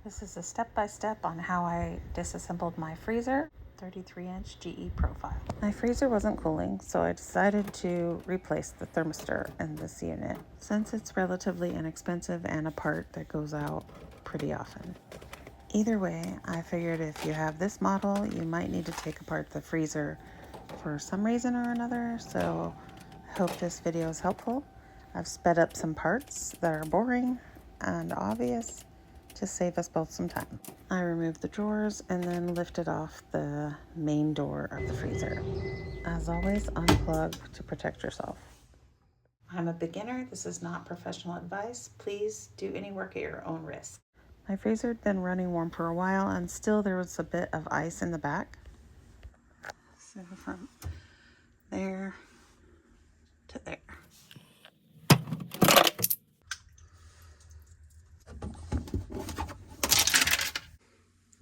This is a step-by-step on how I disassembled my freezer, 33-inch GE profile. My freezer wasn't cooling, so I decided to replace the thermistor in this unit, since it's relatively inexpensive and a part that goes out pretty often. Either way, I figured if you have this model, you might need to take apart the freezer for some reason or another, so I hope this video is helpful. I've sped up some parts that are boring and obvious to save us both some time. I removed the drawers and then lifted off the main door of the freezer. As always, unplug to protect yourself. I'm a beginner. This is not professional advice. Please do any work at your own risk. My freezer had been running warm for a while and still there was a bit of ice in the back. So from there to there.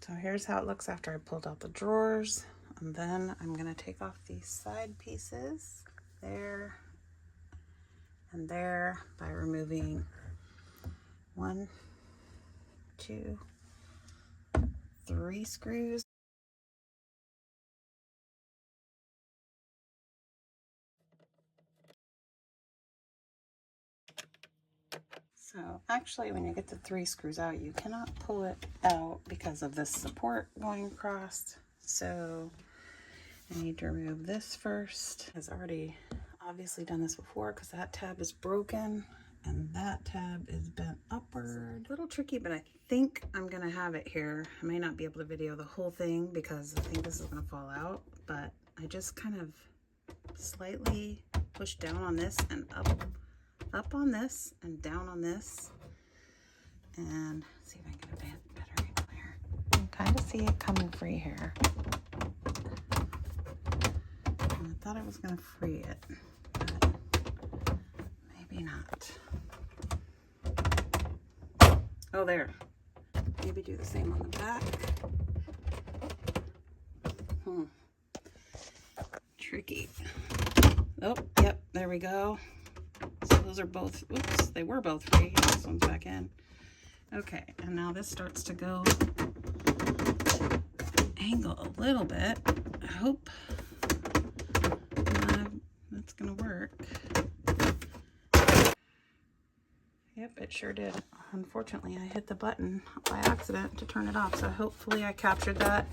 So here's how it looks after I pulled out the drawers. And then I'm gonna take off these side pieces there and there by removing 1, 2, 3 screws. So actually when you get the 3 screws out, you cannot pull it out because of this support going across. So I need to remove this first. I've already obviously done this before because that tab is broken and that tab is bent upward. A little tricky, but I think I'm gonna have it here. I may not be able to video the whole thing because I think this is gonna fall out, but I just kind of slightly push down on this and up on this and down on this, and see if I can get a better angle here. You can kind of see it coming free here. And I thought I was going to free it, but maybe not. Oh, there. Maybe do the same on the back. Tricky. Oh, yep, there we go. So those are both, oops, they were both free. This one's back in. Okay, and now this starts to go angle a little bit. I hope that's gonna work. Yep, it sure did. Unfortunately, I hit the button by accident to turn it off, so hopefully I captured that.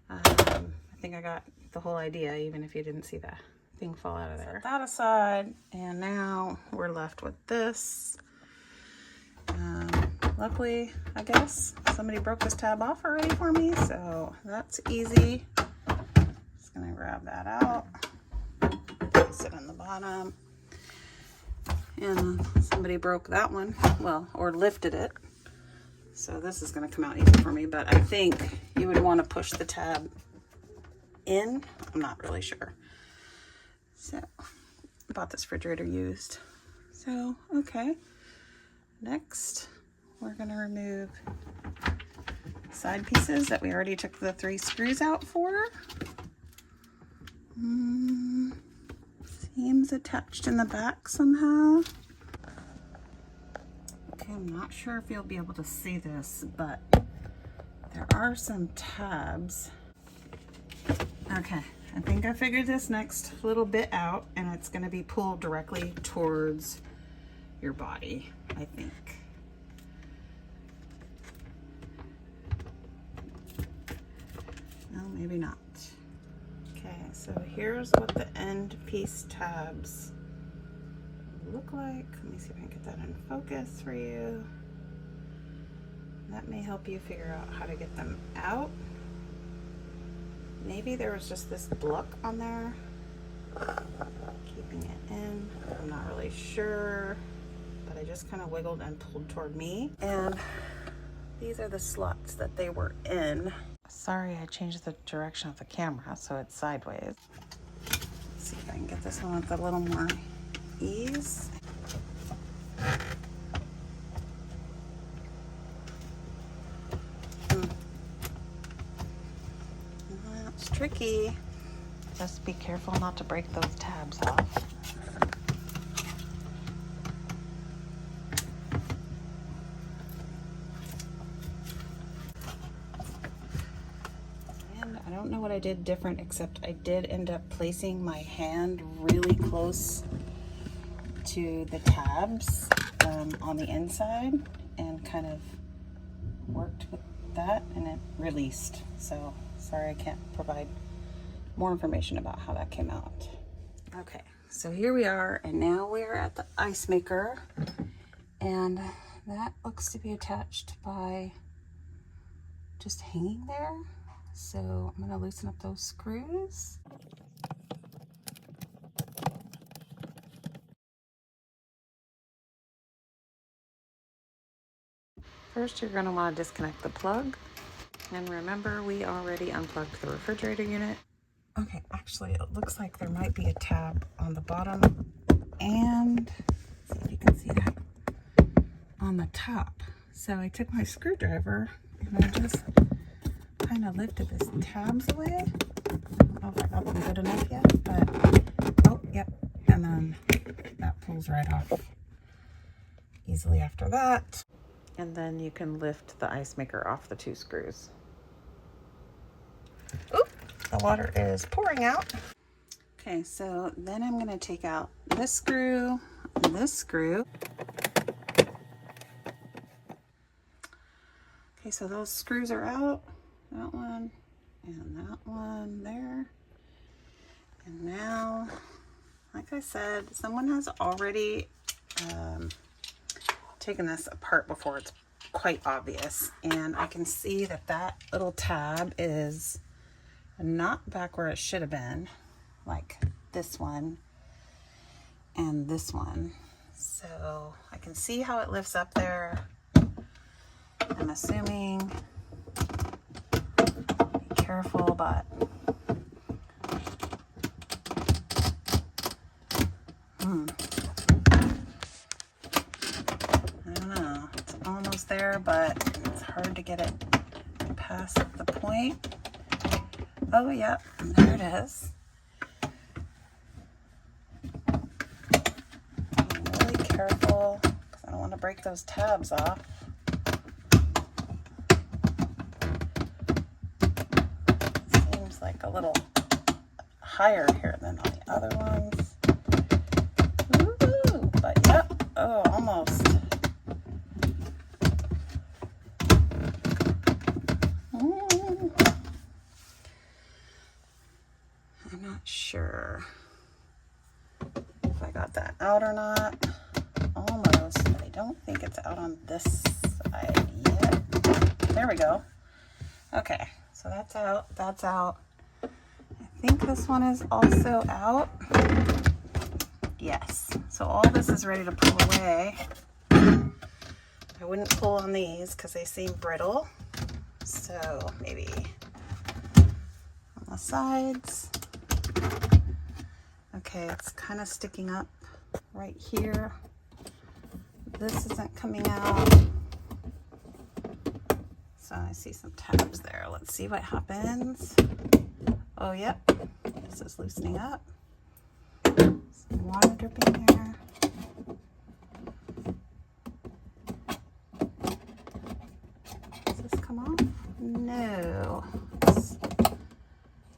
I think I got the whole idea, even if you didn't see that thing fall out of there. Set that aside, and now we're left with this. Luckily, I guess, somebody broke this tab off already for me, so that's easy. Just gonna grab that out, place it on the bottom, and somebody broke that one, well, or lifted it. So this is gonna come out easy for me, but I think you would wanna push the tab in. I'm not really sure. So, I bought this refrigerator used. So, okay. Next, we're gonna remove side pieces that we already took the 3 screws out for. Seems attached in the back somehow. Okay, I'm not sure if you'll be able to see this, but there are some tabs. Okay. I think I figured this next little bit out, and it's going to be pulled directly towards your body, I think. No, maybe not. Okay, so here's what the end piece tabs look like. Let me see if I can get that in focus for you. That may help you figure out how to get them out. Maybe there was just this block on there, keeping it in. I'm not really sure, but I just kind of wiggled and pulled toward me. And these are the slots that they were in. Sorry, I changed the direction of the camera, so it's sideways. Let's see if I can get this one with a little more ease. It's tricky. Just be careful not to break those tabs off. don't know what I did different, except I did end up placing my hand really close to the tabs on the inside and kind of worked with that, and it released. So sorry I can't provide more information about how that came out. Okay, so here we are, and now we're at the ice maker, and that looks to be attached by just hanging there. So I'm gonna loosen up those screws. First, you're gonna wanna disconnect the plug. And remember, we already unplugged the refrigerator unit. Okay, actually, it looks like there might be a tab on the bottom, and see if you can see that on the top. So I took my screwdriver and I just kind of lifted this tabs away. I don't know if I got them good enough yet, but oh, yep. And then that pulls right off easily after that. And then you can lift the ice maker off the 2 screws. Oop, the water is pouring out. Okay, so then I'm gonna take out this screw and this screw. Okay, so those screws are out. That one and that one there. And now, like I said, someone has already taken this apart before. It's quite obvious, and I can see that that little tab is not back where it should have been, like this one and this one. So I can see how it lifts up there. I'm assuming, be careful, but I don't know. It's almost there, but it's hard to get it past the point. Oh, yep, there it is. I'm really careful because I don't want to break those tabs off. Seems like a little higher here than on the other ones. Ooh, but yep, oh, almost. I'm not sure if I got that out or not. Almost, but I don't think it's out on this side yet. There we go. Okay, so that's out, that's out. I think this one is also out. Yes, so all this is ready to pull away. I wouldn't pull on these because they seem brittle. So maybe on the sides. Okay, it's kind of sticking up right here. This isn't coming out. So I see some tabs there. Let's see what happens. Oh, yep, this is loosening up. Some water dripping here. Does this come off? No. It's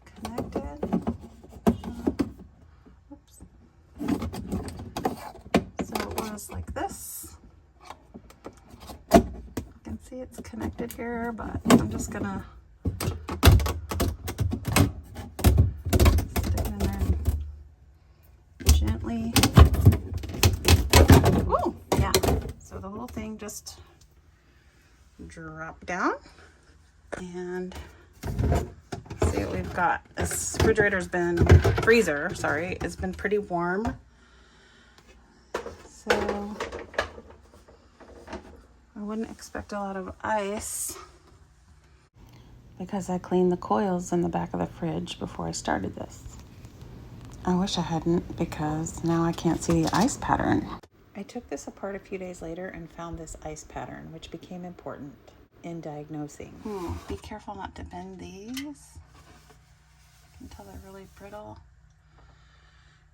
connected. Oops. So it was like this. You can see it's connected here, but I'm just gonna stick it in there gently. Oh, yeah. So the little thing just dropped down, and see what we've got. This freezer, sorry, it's been pretty warm. So I wouldn't expect a lot of ice because I cleaned the coils in the back of the fridge before I started this. I wish I hadn't, because now I can't see the ice pattern. I took this apart a few days later and found this ice pattern, which became important in diagnosing. Be careful not to bend these. You can tell they're really brittle.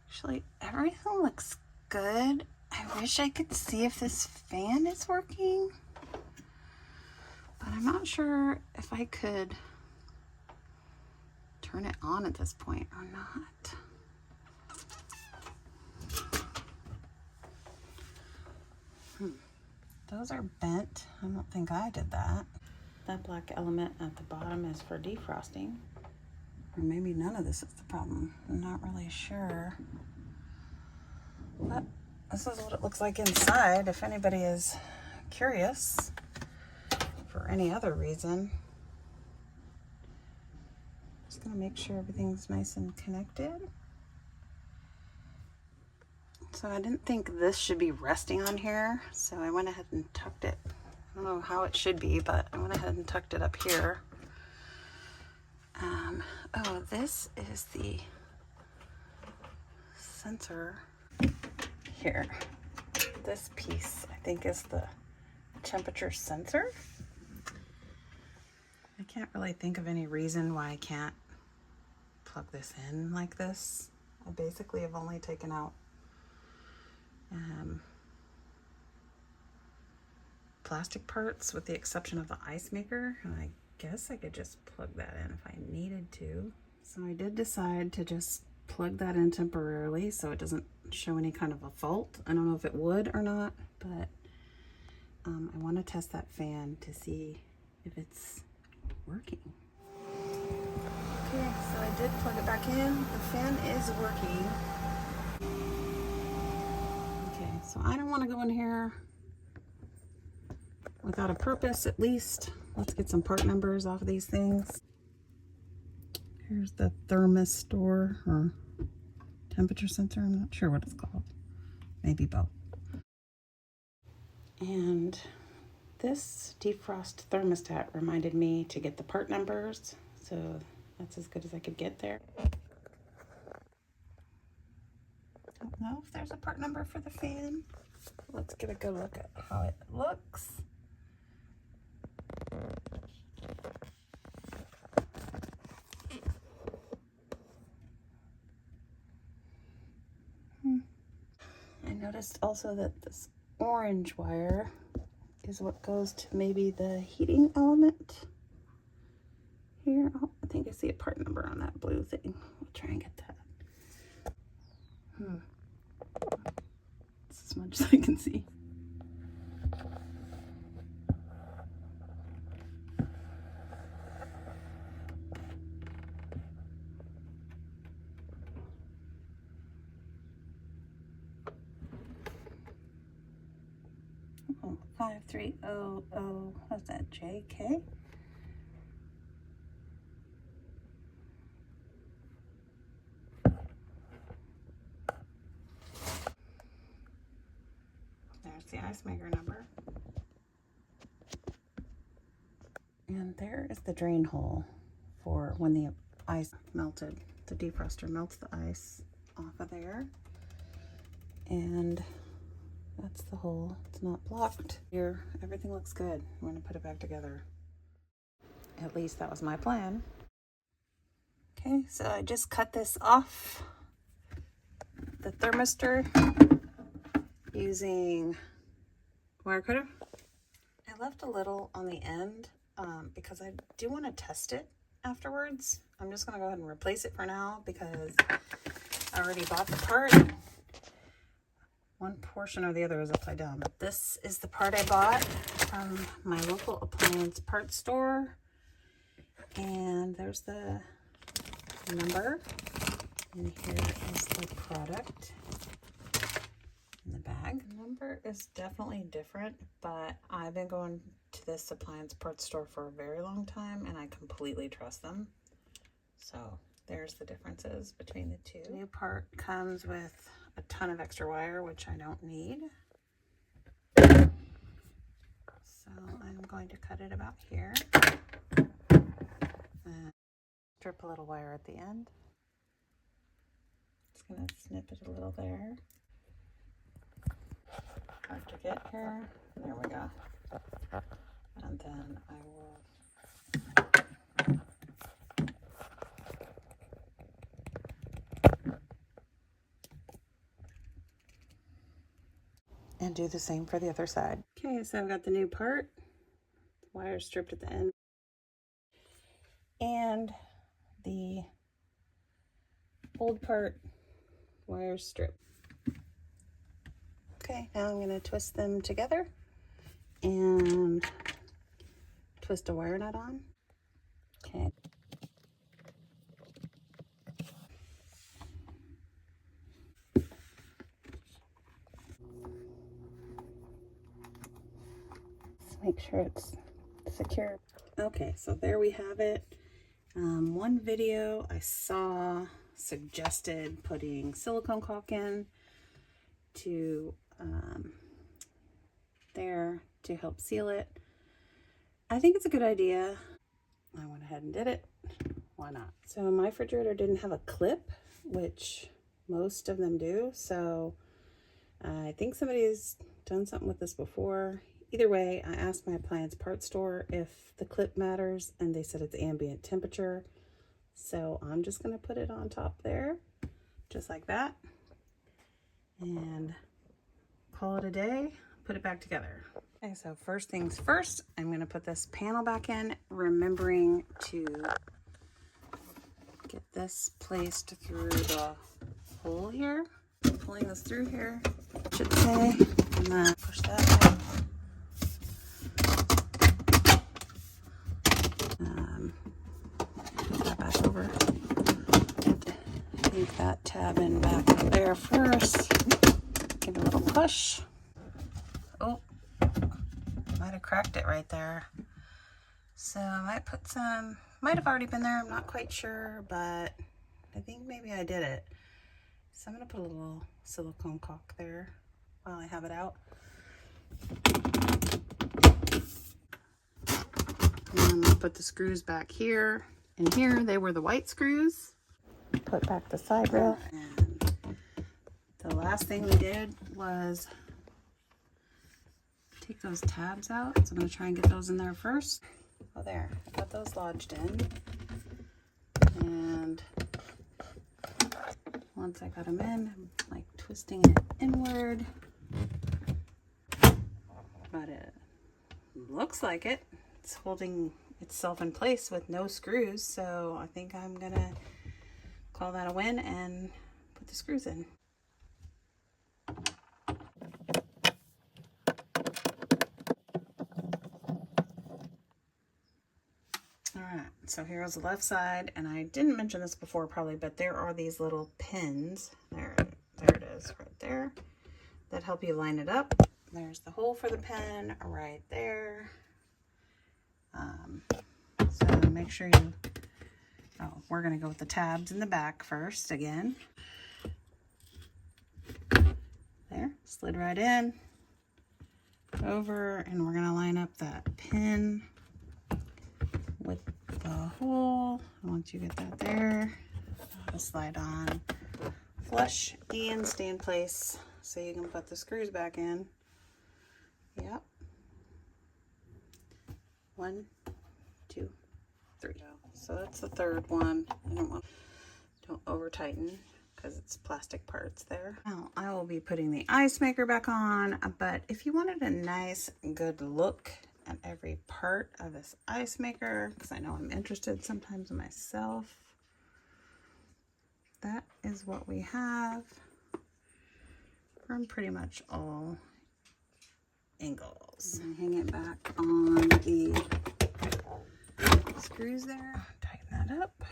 Actually, everything looks good. I wish I could see if this fan is working, but I'm not sure if I could turn it on at this point or not. Those are bent. I don't think I did that. That black element at the bottom is for defrosting. Or maybe none of this is the problem. I'm not really sure. But this is what it looks like inside if anybody is curious for any other reason. Just gonna make sure everything's nice and connected. So I didn't think this should be resting on here, so I went ahead and tucked it. I don't know how it should be, but I went ahead and tucked it up here. Oh, this is the sensor here. This piece, I think, is the temperature sensor. I can't really think of any reason why I can't plug this in like this. I basically have only taken out plastic parts with the exception of the ice maker, and I guess I could just plug that in if I needed to. So I did decide to just plug that in temporarily so it doesn't show any kind of a fault. I don't know if it would or not, but I want to test that fan to see if it's working. Okay, so I did plug it back in. The fan is working. Okay, so I don't want to go in here without a purpose, at least. Let's get some part numbers off of these things. Here's the Thermistor or temperature sensor. I'm not sure what it's called. Maybe both. And this defrost thermostat reminded me to get the part numbers, so that's as good as I could get there. Don't know if there's a part number for the fan. Let's get a good look at how it looks. I noticed also that this orange wire is what goes to maybe the heating element here. Oh, I think I see a part number on that blue thing. We'll try and get that. It's as much as I can see. Oh, 5300, what's that, JK? There's the ice maker number. And there is the drain hole for when the ice melted. The defroster melts the ice off of there. And that's the hole. It's not blocked. Here, everything looks good. I'm going to put it back together. At least that was my plan. Okay, so I just cut this off the thermistor using wire cutter. I left a little on the end because I do want to test it afterwards. I'm just going to go ahead and replace it for now because I already bought the part. One portion or the other is upside down, but this is the part I bought from my local appliance parts store. And there's the number. And here is the product in the bag. The number is definitely different, but I've been going to this appliance parts store for a very long time and I completely trust them. So there's the differences between the two. The new part comes with a ton of extra wire, which I don't need. So I'm going to cut it about here. And strip a little wire at the end. Just gonna snip it a little there. Hard to get here. There we go. And then I will and do the same for the other side. Okay, so I've got the new part. The wire stripped at the end. And the old part wire strip. Okay, now I'm going to twist them together and twist a wire nut on. Okay. Let's make sure it's secure. Okay, so there we have it. One video I saw suggested putting silicone caulk in to there to help seal it. I think it's a good idea. I went ahead and did it. Why not? So my refrigerator didn't have a clip, which most of them do. So I think somebody's done something with this before. Either way, I asked my appliance parts store if the clip matters, and they said it's ambient temperature. So I'm just gonna put it on top there, just like that, and call it a day, put it back together. Okay, so first things first, I'm gonna put this panel back in, remembering to get this placed through the hole here. Pulling this through here, I should say, and then push that out. Put that back over. Leave that tab in back there first. Give it a little push. Oh, might have cracked it right there. So I might put some, might have already been there, I'm not quite sure, but I think maybe I did it. So I'm gonna put a little silicone caulk there while I have it out. And I'm gonna put the screws back here and here. They were the white screws. Put back the side rail. And the last thing we did was take those tabs out. So I'm gonna try and get those in there first. Oh, there, I got those lodged in. And once I got them in, I'm like twisting it inward. But it looks like it's holding itself in place with no screws. So I think I'm gonna call that a win and put the screws in. Alright, so here's the left side, and I didn't mention this before probably, but there are these little pins, there it is, right there, that help you line it up. There's the hole for the pin right there. So make sure you, we're going to go with the tabs in the back first again. There, slid right in, over, and we're going to line up that pin with the hole. Once you get that there, it'll slide on flush and stay in place so you can put the screws back in. Yep. 1, 2, 3. So that's the third one. Don't over tighten because it's plastic parts there. Now I will be putting the ice maker back on, but if you wanted a nice good look at every part of this ice maker, because I know I'm interested sometimes myself, that is what we have from pretty much all angles. And hang it back on the screws there, tighten that up,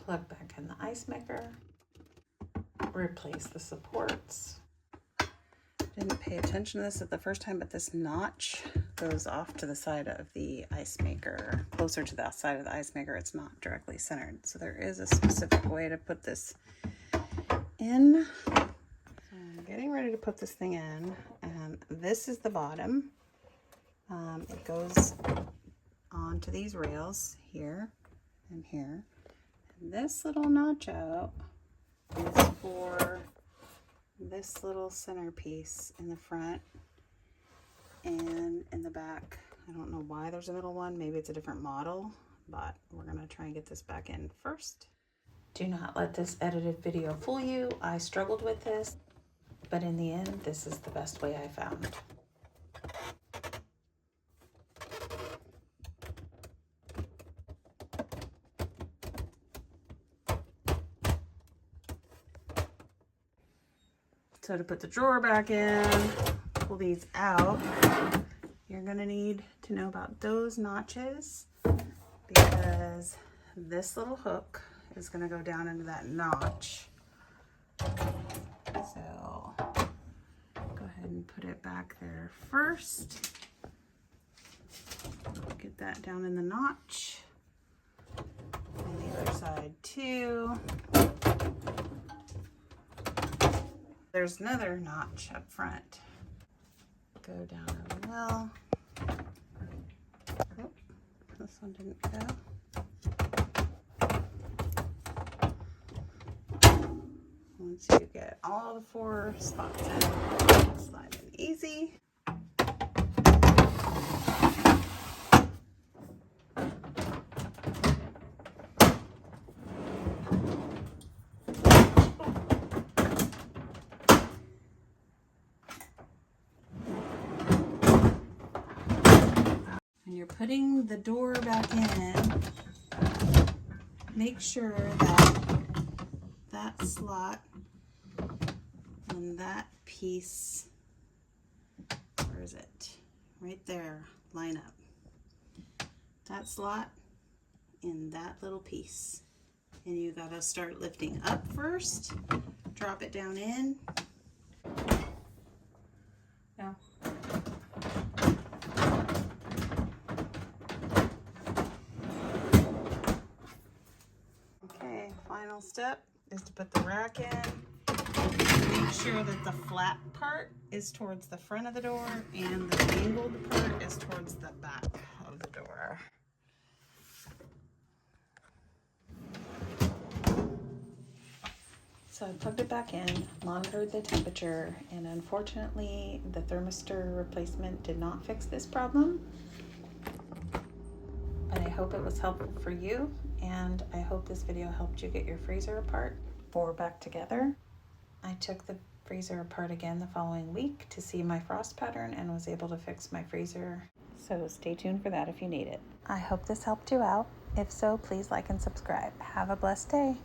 plug back in the ice maker, replace the supports. Didn't pay attention to this at the first time, but this notch goes off to the side of the ice maker, closer to the side of the ice maker. It's not directly centered. So there is a specific way to put this in. So I'm getting ready to put this thing in, and this is the bottom. It goes onto these rails here and here. And this little notch out is for this little centerpiece in the front and in the back. I don't know why there's a middle one. Maybe it's a different model, but we're gonna try and get this back in first. Do not let this edited video fool you. I struggled with this, but in the end, this is the best way I found. So to put the drawer back in, pull these out, you're gonna need to know about those notches because this little hook is gonna go down into that notch. So go ahead and put it back there first. Get that down in the notch. And the other side too. There's another notch up front. Go down really well. Oh, this one didn't go. Once you get all the 4 spots in, slide in easy. When you're putting the door back in, make sure that that slot and that piece, where is it? Right there, line up. That slot and that little piece. And you gotta start lifting up first, drop it down in. Now, okay, final step is to put the rack in. Make sure that the flat part is towards the front of the door and the angled part is towards the back of the door. So I plugged it back in, monitored the temperature, and unfortunately the thermistor replacement did not fix this problem. But I hope it was helpful for you, and I hope this video helped you get your freezer apart or back together. I took the freezer apart again the following week to see my frost pattern and was able to fix my freezer. So stay tuned for that if you need it. I hope this helped you out. If so, please like and subscribe. Have a blessed day.